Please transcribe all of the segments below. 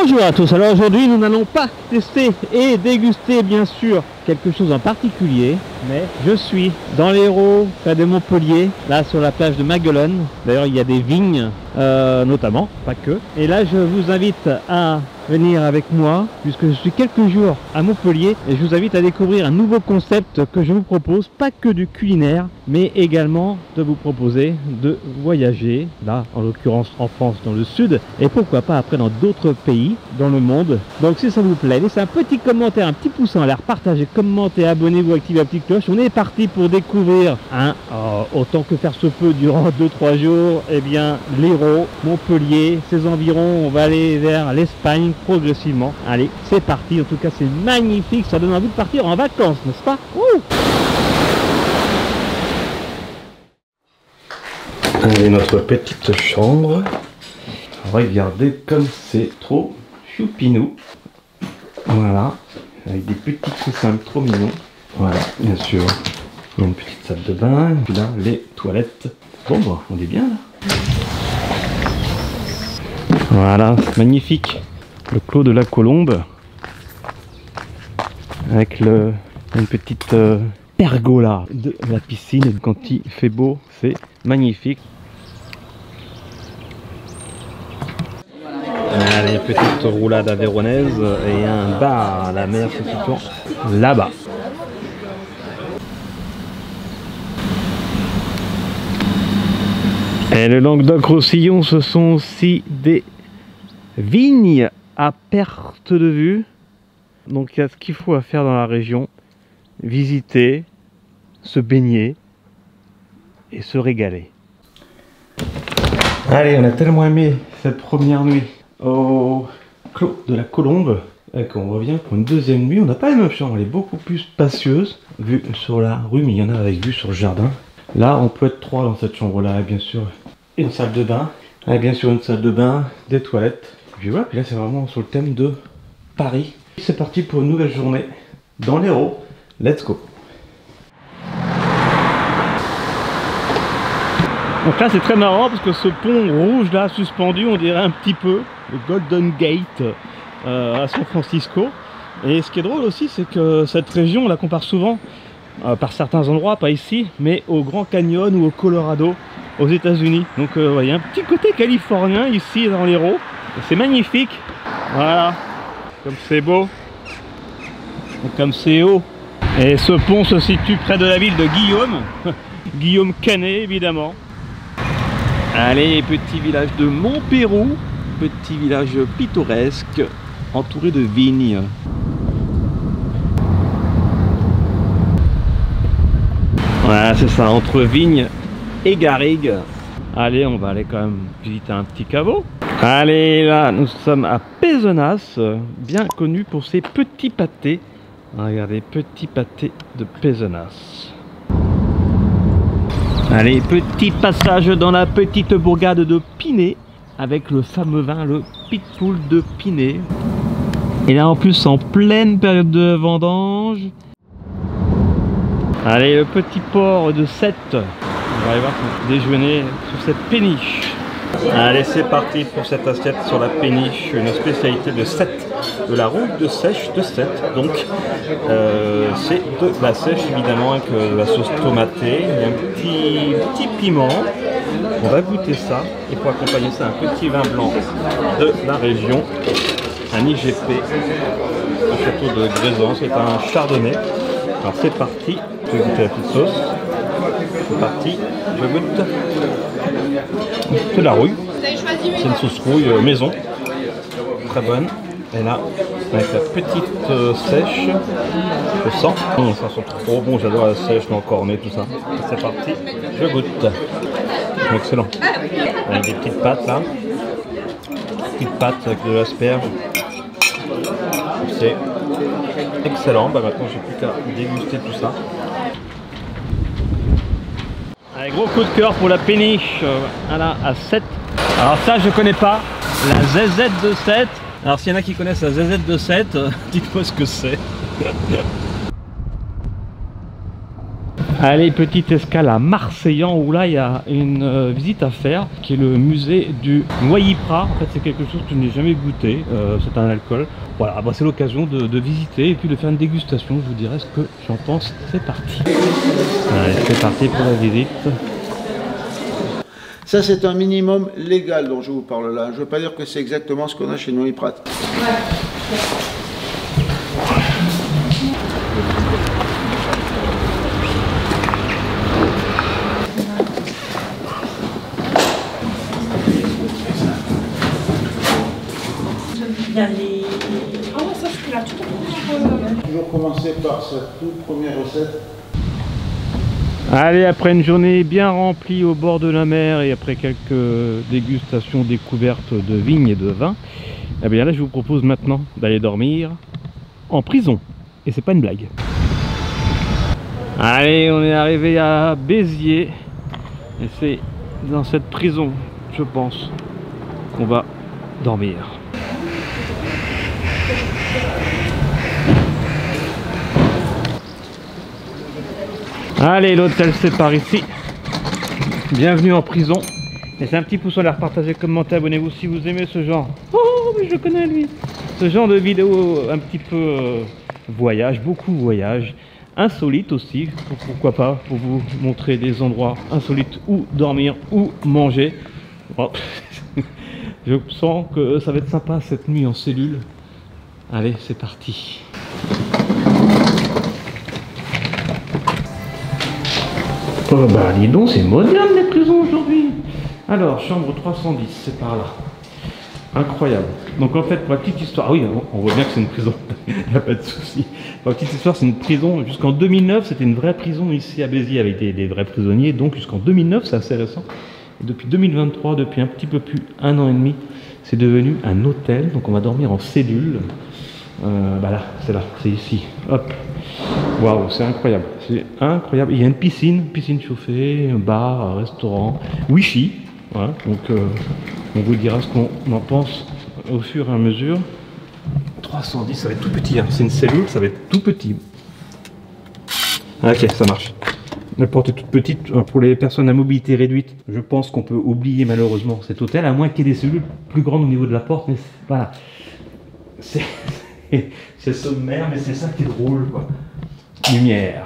Bonjour à tous, alors aujourd'hui nous n'allons pas tester et déguster bien sûr quelque chose en particulier, mais je suis dans l'Hérault, près de Montpellier, là sur la plage de Maguelone. D'ailleurs il y a des vignes notamment, pas que. Et là je vous invite à venir avec moi, puisque je suis quelques jours à Montpellier, et je vous invite à découvrir un nouveau concept que je vous propose, pas que du culinaire, mais également de vous proposer de voyager, là en l'occurrence en France dans le sud, et pourquoi pas après dans d'autres pays dans le monde. Donc si ça vous plaît, laissez un petit commentaire, un petit pouce en l'air, partagez, commentez, abonnez-vous, activez la petite cloche. On est parti pour découvrir, autant que faire se peut durant 2-3 jours, eh bien l'Hérault, Montpellier, ses environs. On va aller vers l'Espagne progressivement. Allez, c'est parti. En tout cas, c'est magnifique. Ça donne envie de partir en vacances, n'est-ce pas? Allez, notre petite chambre. Regardez comme c'est trop choupinou. Voilà, avec des petits coussins trop mignons. Voilà, bien sûr, il y a une petite salle de bain. Et puis là, les toilettes. Bon, bah, on est bien là. Voilà, magnifique. Le clos de la Colombe. Avec une petite pergola de la piscine. Quand il fait beau, c'est magnifique. Allez, petite roulade avéronaise et un bar à la mer se situant là-bas. Et le Languedoc-Roussillon, ce sont aussi des vignes à perte de vue. Donc il y a ce qu'il faut à faire dans la région. Visiter, se baigner et se régaler. Allez, on a tellement aimé cette première nuit au clos de la Colombe qu'on revient pour une deuxième nuit. On n'a pas la même chambre, elle est beaucoup plus spacieuse, vue sur la rue, mais il y en a avec vue sur le jardin. Là, on peut être 3 dans cette chambre-là, bien sûr. Une salle de bain, et bien sûr une salle de bain, des toilettes. Et puis voilà, puis là c'est vraiment sur le thème de Paris. C'est parti pour une nouvelle journée dans l'Hérault. Let's go! Donc là c'est très marrant parce que ce pont rouge là suspendu, on dirait un petit peu le Golden Gate à San Francisco. Et ce qui est drôle aussi, c'est que cette région on la compare souvent par certains endroits, pas ici, mais au Grand Canyon ou au Colorado aux États-Unis. Donc il y a un petit côté californien ici dans l'Hérault. C'est magnifique. Voilà, comme c'est beau, et comme c'est haut. Et ce pont se situe près de la ville de Guillaume, Guillaume Canet évidemment. Allez, petit village de Montpérou, petit village pittoresque, entouré de vignes. Voilà, c'est ça, entre vignes et garrigues. Allez, on va aller quand même visiter un petit caveau. Allez, là, nous sommes à Pézenas, bien connu pour ses petits pâtés. Regardez, petits pâtés de Pézenas. Allez, petit passage dans la petite bourgade de Pinet avec le fameux vin, le Pitbull de Pinet. Et là en plus en pleine période de vendange. Allez, le petit port de Sète. On va aller voir déjeuner sur cette péniche. Allez, c'est parti pour cette assiette sur la péniche, une spécialité de Sète, de la route de sèche de Sète. Donc c'est de la sèche évidemment avec de la sauce tomatée, et un petit piment. On va goûter ça et pour accompagner ça un petit vin blanc de la région, un IGP, un château de Grésans, c'est un chardonnay. Alors c'est parti, je vais goûter la petite sauce. C'est parti, je goûte. C'est de la rouille, c'est une sauce rouille maison, très bonne. Et là, avec la petite sèche, je sens, ça sent trop bon, j'adore la sèche, l'encornet, tout ça. C'est parti, je goûte. Excellent. Avec des petites pâtes là, petites pâtes avec de l'asperge. C'est excellent. Bah maintenant, j'ai plus qu'à déguster tout ça. Allez, gros coup de cœur pour la péniche, voilà, à Sète. Alors ça, je connais pas, la ZZ de Sète. Alors s'il y en a qui connaissent la ZZ de Sète, dites-moi ce que c'est. Allez, petite escale à Marseillan où là il y a une visite à faire qui est le musée du Noyer-Prat. En fait c'est quelque chose que je n'ai jamais goûté, c'est un alcool. Voilà, bah, c'est l'occasion de visiter et puis de faire une dégustation, je vous dirai ce que j'en pense. C'est parti. Allez, c'est parti pour la visite. Ça c'est un minimum légal dont je vous parle là. Je ne veux pas dire que c'est exactement ce qu'on a chez Noyer-Prat. Toujours commencer par cette toute première recette. Allez, après une journée bien remplie au bord de la mer et après quelques dégustations découvertes de vignes et de vin, eh bien là je vous propose maintenant d'aller dormir en prison. Et c'est pas une blague. Allez, on est arrivé à Béziers et c'est dans cette prison, je pense, qu'on va dormir. Allez, l'hôtel c'est par ici. Bienvenue en prison. Laissez un petit pouce en l'air, partagez, commentez, abonnez-vous si vous aimez ce genre. Oh, mais je connais lui. Ce genre de vidéo un petit peu voyage, beaucoup voyage, insolite aussi, pourquoi pas, pour vous montrer des endroits insolites où dormir, où manger. Oh. Je sens que ça va être sympa cette nuit en cellule. Allez, c'est parti. Oh bah dis donc, c'est moderne les prisons aujourd'hui. Alors, chambre 310, c'est par là. Incroyable. Donc en fait, pour la petite histoire, ah oui, on voit bien que c'est une prison, il n'y a pas de souci. Pour la petite histoire, c'est une prison, jusqu'en 2009, c'était une vraie prison ici à Béziers avec des vrais prisonniers, donc jusqu'en 2009, c'est assez récent. Et depuis 2023, depuis un petit peu plus un an et demi, c'est devenu un hôtel, donc on va dormir en cellule. Bah là, c'est ici, hop. Waouh, c'est incroyable, c'est incroyable. Il y a une piscine chauffée, un bar, un restaurant, wifi. Voilà, donc on vous dira ce qu'on en pense au fur et à mesure. 310, ça va être tout petit, hein. C'est une cellule, ça va être tout petit. Ok, ça marche. La porte est toute petite. Pour les personnes à mobilité réduite, je pense qu'on peut oublier malheureusement cet hôtel, à moins qu'il y ait des cellules plus grandes au niveau de la porte. Mais voilà, c'est sommaire, mais c'est ça qui est drôle, quoi. Lumière.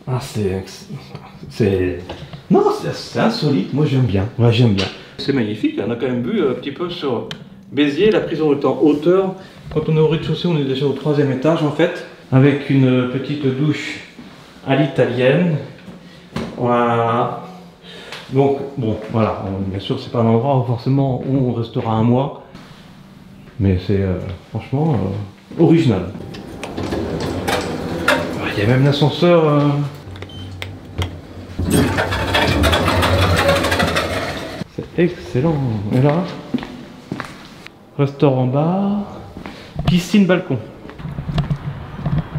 Ah, non, c'est insolite. Moi, j'aime bien. Ouais, j'aime bien. C'est magnifique. On a quand même vu un petit peu sur Béziers. La prison est en hauteur. Quand on est au rez-de-chaussée, on est déjà au 3e étage, en fait, avec une petite douche à l'italienne. Voilà. Donc, bon, voilà. Bien sûr, c'est pas un endroit où forcément on restera un mois. Mais c'est franchement original. Il y a même l'ascenseur. C'est excellent. Et là, restaurant bar, piscine balcon.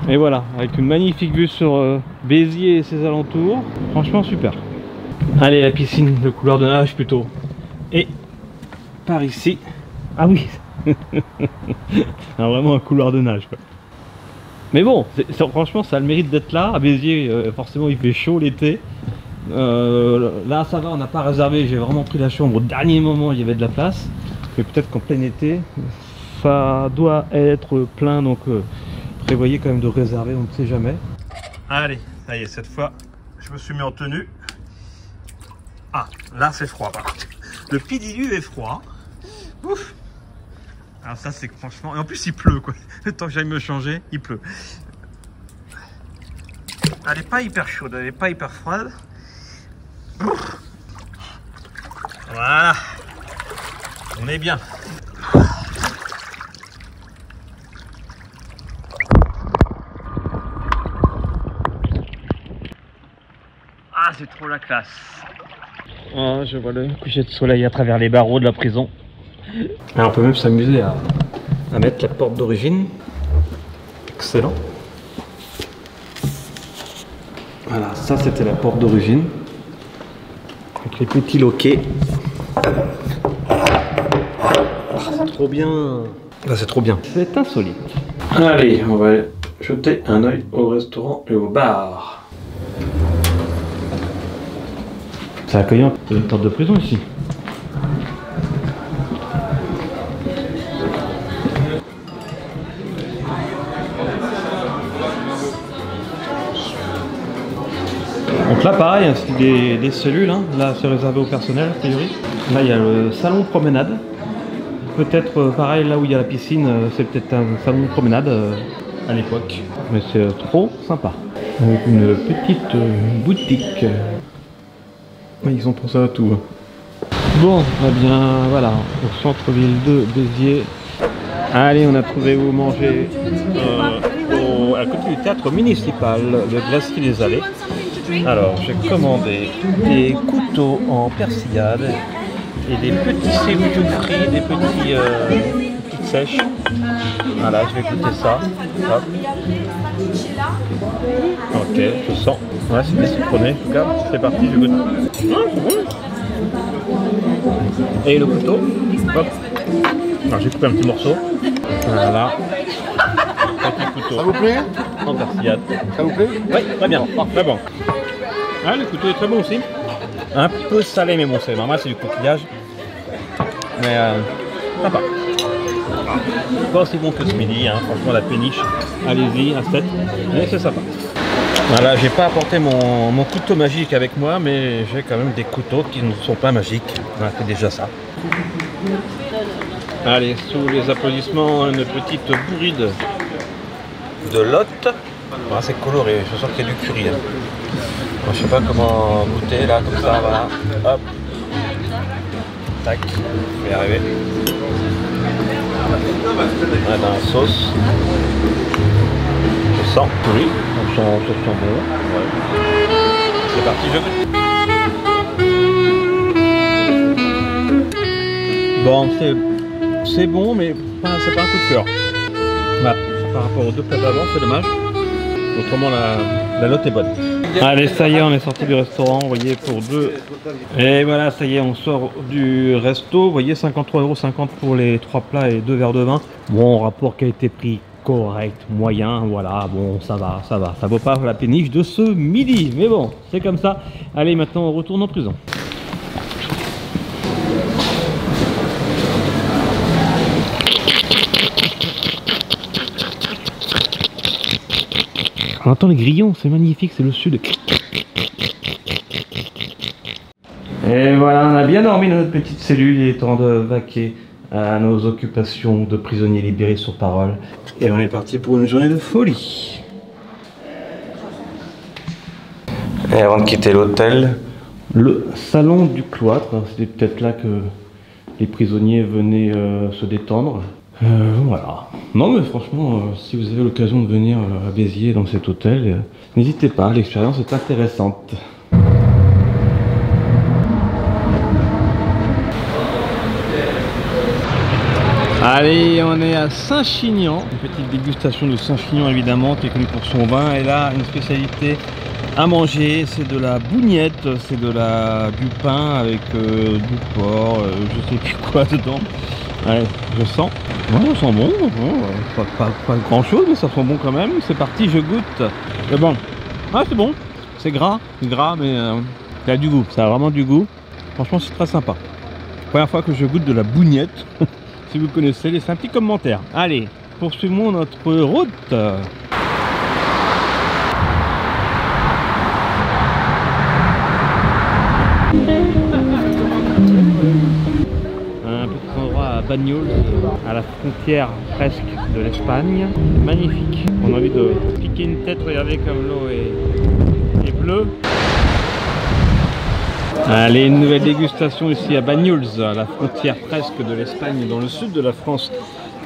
Et voilà, avec une magnifique vue sur Béziers et ses alentours. Franchement super. Allez, la piscine de couleur de nage plutôt. Et par ici. Ah oui. Vraiment un couloir de nage, quoi. Mais bon, franchement ça a le mérite d'être là. À Béziers, forcément il fait chaud l'été. Là ça va, on n'a pas réservé, j'ai vraiment pris la chambre au dernier moment, il y avait de la place. Mais peut-être qu'en plein été, ça doit être plein, donc prévoyez quand même de réserver, on ne sait jamais. Allez, ça y est, cette fois je me suis mis en tenue. Ah, là c'est froid par contre. Le pidilu est froid. Ouf. Alors ça c'est franchement... Et en plus il pleut quoi. Le temps que j'aille me changer, il pleut. Elle n'est pas hyper chaude, elle n'est pas hyper froide. Voilà. On est bien. Ah, c'est trop la classe. Ah, je vois le coucher de soleil à travers les barreaux de la prison. Alors, on peut même s'amuser à mettre la porte d'origine. Excellent. Voilà, ça c'était la porte d'origine. Avec les petits loquets. C'est trop bien. Là, c'est trop bien. C'est insolite. Allez, on va jeter un œil au restaurant et au bar. C'est accueillant, c'est une sorte de prison ici. Donc là pareil, hein, c'est des cellules, hein. Là c'est réservé au personnel a priori. Là il y a le salon promenade. Peut-être pareil là où il y a la piscine, c'est peut-être un salon de promenade à l'époque. Mais c'est trop sympa. Avec une petite boutique. Ils ont pensé à tout. Bon, eh bien voilà, au centre-ville de Béziers. Allez, on a trouvé où manger à côté du théâtre municipal, le Glacier des Allées. Alors, j'ai commandé des couteaux en persillade et des petits sévitions frits, des petites sèches. Voilà, je vais goûter ça. Hop. Ok, je sens. Ouais, c'est bien citronné. En tout cas, c'est parti, je goûte. Et le couteau. Hop. Alors, j'ai coupé un petit morceau. Voilà. Petit couteau. Ça vous plaît? En persillade. Ça vous plaît? Oui, très bien. Très bon. Ah, le couteau est très bon aussi. Un peu salé, mais bon, c'est normal, c'est du coquillage. Mais sympa. Pas aussi bon que ce midi, hein. Franchement, la péniche, allez-y, un 7. Mais c'est sympa. Voilà, j'ai pas apporté mon couteau magique avec moi, mais j'ai quand même des couteaux qui ne sont pas magiques. On a fait déjà ça. Allez, sous les applaudissements, une petite bourride de lotte. Voilà, c'est coloré, je sens qu'il y a du curry. Hein. Je sais pas comment goûter là, comme ça, voilà. Hop. Tac, je vais y arriver. Voilà, dans la sauce. Je sens. Oui, ça sent bon. Ouais. C'est parti, je goûte. Bon, c'est bon, mais c'est pas un coup de cœur. Voilà. Par rapport aux deux plats d'avant, c'est dommage. Autrement, la lotte est bonne. Allez, ça y est, on est sorti du restaurant, vous voyez, pour deux. Et voilà, ça y est, on sort du resto. Vous voyez, 53,50 € pour les 3 plats et 2 verres de vin. Bon, rapport qualité-prix correct, moyen, voilà, bon, ça va. Ça vaut pas la péniche de ce midi, mais bon, c'est comme ça. Allez, maintenant, on retourne en prison. On entend les grillons, c'est magnifique, c'est le sud. Et voilà, on a bien dormi dans notre petite cellule, il est temps de vaquer à nos occupations de prisonniers libérés sur parole. Et on est parti pour une journée de folie. Et avant de quitter l'hôtel, le salon du cloître, c'était peut-être là que les prisonniers venaient se détendre. Voilà. Non mais franchement, si vous avez l'occasion de venir à Béziers dans cet hôtel, n'hésitez pas, l'expérience est intéressante. Allez, on est à Saint-Chinian, une petite dégustation de Saint-Chinian évidemment, qui est connu pour son vin. Et là, une spécialité à manger, c'est de la bougnette, c'est du pain avec du porc, je sais plus quoi dedans. Allez, je sens. Ouais, ça sent bon. Pas grand chose, mais ça sent bon quand même. C'est parti, je goûte. C'est bon. Ah, c'est bon. C'est gras, mais ça a du goût. Ça a vraiment du goût. Franchement, c'est très sympa. Première fois que je goûte de la bougnette. Si vous connaissez, laissez un petit commentaire. Allez, poursuivons notre route. Bagnols, à la frontière presque de l'Espagne. Magnifique. On a envie de piquer une tête, regardez comme l'eau est bleue. Allez, une nouvelle dégustation ici à Bagnols, à la frontière presque de l'Espagne, dans le sud de la France,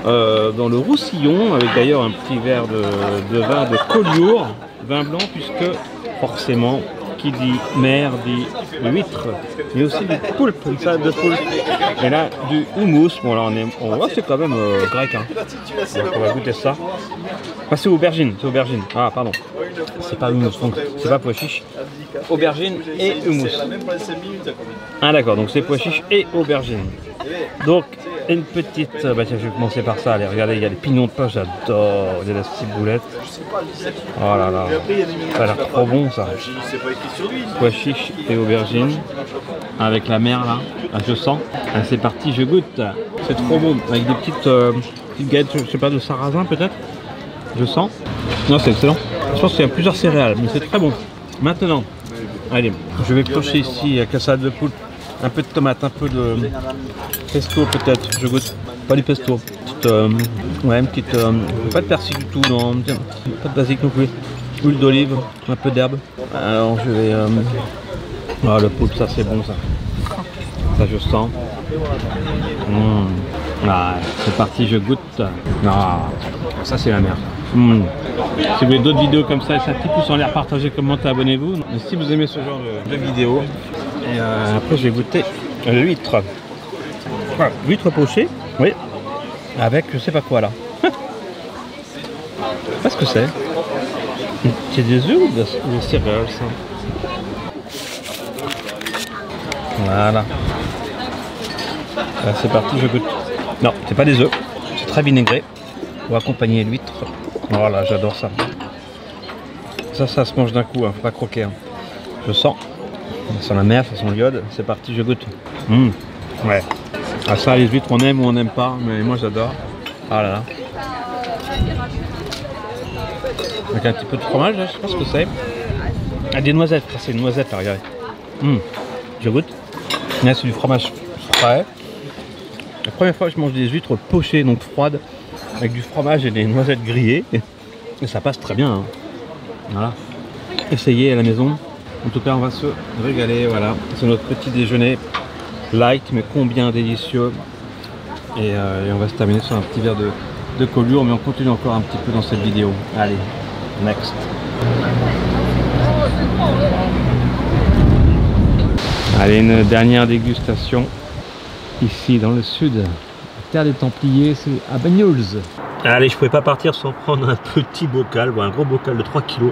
dans le Roussillon, avec d'ailleurs un petit verre de vin de Collioure, vin blanc, puisque forcément, qui dit mer dit huître, mais aussi du poulpe, une salade de poulpe. Et là, du houmous. Bon, là, on voit, c'est quand même grec. Hein. Donc, on va goûter ça. Ah, c'est aubergine, c'est aubergine. Ah, pardon. C'est pas houmous, donc c'est pas pois chiche. Aubergine et houmous. Ah, d'accord, donc c'est pois chiche et aubergine. Donc, Et une petite, bah tiens, je vais commencer par ça. Allez, regardez, il y a les pignons de poche, j'adore. Il y a la ciboulette. Oh là là, ça a l'air trop bon ça. Pois chiches et aubergines. Avec la mer là, je sens. Ah, c'est parti, je goûte. C'est trop bon, avec des petites galettes, je sais pas, de sarrasin peut-être. Je sens. Non, c'est excellent. Je pense qu'il y a plusieurs céréales, mais c'est très bon. Maintenant, allez, je vais piocher ici avec la salade de poule. Un peu de tomate, un peu de pesto peut-être, je goûte. Pas du pesto. Petite, ouais, une petite. Pas de persil du tout, non. Pas de basique non plus. Huile d'olive, un peu d'herbe. Alors je vais. Ah, le poulpe, ça c'est bon ça. Ça je sens. Ah, c'est parti, je goûte. Ah, ça c'est la merde. Si vous voulez d'autres vidéos comme ça, laissez un petit pouce en l'air, partagez, commentez, abonnez-vous. Et si vous aimez ce genre de vidéos, et après je vais goûter l'huître. Voilà, l'huître pochée, oui, avec je sais pas quoi là. Je sais pas ce que c'est. C'est des œufs ou des céréales ça? Voilà. C'est parti, je goûte. Non, c'est pas des œufs, c'est très vinaigré pour accompagner l'huître. Voilà, j'adore ça. Ça se mange d'un coup, hein, faut pas croquer. Hein. Je sens. Ça sent la mer, ça sent l'iode. C'est parti, je goûte. Ouais. Ah, ça, les huîtres, on aime ou on n'aime pas, mais moi j'adore. Ah là là. Avec un petit peu de fromage, là, je sais pas ce que c'est. Ah, des noisettes, c'est une noisette, là, regardez. Je goûte. Là, c'est du fromage frais. La première fois que je mange des huîtres pochées, donc froides, avec du fromage et des noisettes grillées, et ça passe très bien. Hein. Voilà. Essayez à la maison. En tout cas, on va se régaler. Voilà, c'est notre petit déjeuner light, mais combien délicieux. Et on va se terminer sur un petit verre de colure, mais on continue encore un petit peu dans cette vidéo. Allez, next. Allez, une dernière dégustation ici dans le sud. La terre des Templiers, c'est à Bagnols. Allez, je pouvais pas partir sans prendre un petit bocal, un gros bocal de 3 kg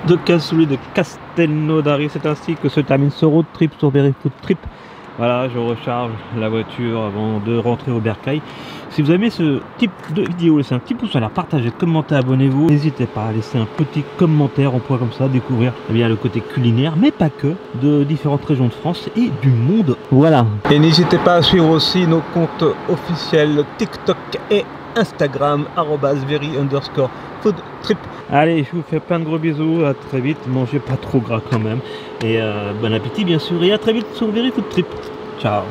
de cassoulet de Castelnaudary. C'est ainsi que se termine ce road trip sur Very Food Trip. Voilà, je recharge la voiture avant de rentrer au bercail. Si vous aimez ce type de vidéo, laissez un petit pouce en l'air, partagez, commentez, abonnez-vous. N'hésitez pas à laisser un petit commentaire, on pourra comme ça découvrir bien le côté culinaire, mais pas que, de différentes régions de France et du monde. Voilà. Et n'hésitez pas à suivre aussi nos comptes officiels TikTok et Instagram, @very_foodtrip. Allez, je vous fais plein de gros bisous, à très vite, mangez pas trop gras quand même. Et bon appétit bien sûr, et à très vite sur Very Food Trip. Ciao.